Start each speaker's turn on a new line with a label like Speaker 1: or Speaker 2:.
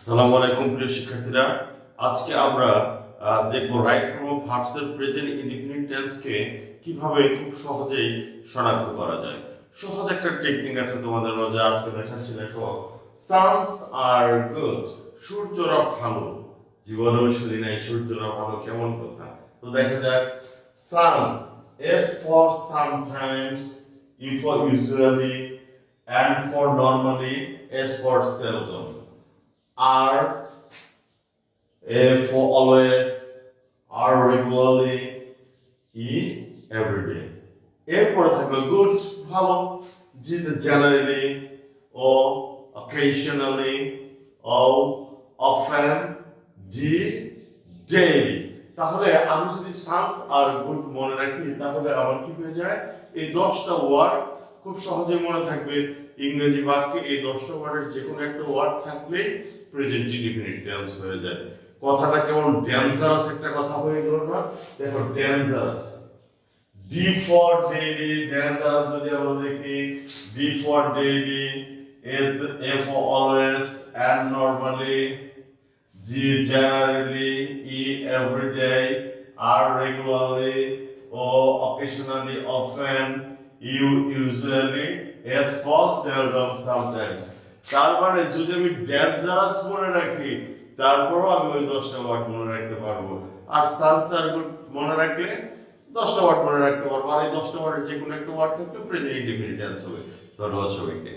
Speaker 1: আসসালামু আলাইকুম প্রিয় শিক্ষার্থীরা, আজকে আমরা দেখব রাইট ফর্ম অফ ভার্বসের প্রেজেন্ট ইনডিফিনিট টেন্সকে কিভাবে খুব সহজেই শনাক্ত করা যায়। সহজ একটা টেকনিক আছে তোমাদের মাঝে, আজকে দেখাচ্ছি। দেখো, সানস আর গুড, সূর্যরা ভালো। জীবনেও শুনি নাই সূর্যরা ভালো, কেমন কথা। তো দেখা যাক, সানস S for sometimes, U for usually, and for normally, S for seldom, R, A for always, R regularly, E every day. এরপরে থাকলো গুড, ভালো, G generally, O occasionally, O often, D daily. তাহলে আমি যদি সানস আর good মনে রাখি, তাহলে আমার কি হয়ে যায়, এই 10টা ওয়ার্ড খুব সহজে মনে থাকবে। ইংরেজি বাক্যে এই 10টা ওয়ার্ডের যে কোনো একটা ওয়ার্ড থাকলেই প্রেজেন্ট ইনডিফিনিট টেন্স হয়ে যায়। কথাটা কেমন ডেঞ্জারাস একটা কথা হয়ে গেল না? দেখো, dangerous, D for daily, dangerous যদি আমরা দেখি, D for daily, A for always, N normally, G generally, E everyday, R regularly, O occasionally, often, U usually, S for seldom, sometimes. তার মানে যদি আমি ডেঞ্জারাস মনে রাখি, তারপরও আমি ওই 10টা ওয়ার্ড মনে রাখতে পারবো। আর সানস আর গুড মনে রাখলে 10টা ওয়ার্ড মনে রাখতে পারবো। আর এই 10টা ওয়ার্ডের যে কোনো একটা ওয়ার্ড থাকলে প্রেজেন্ট ইনডিফিনিট টেন্স হবে। ধন্যবাদ সবাইকে।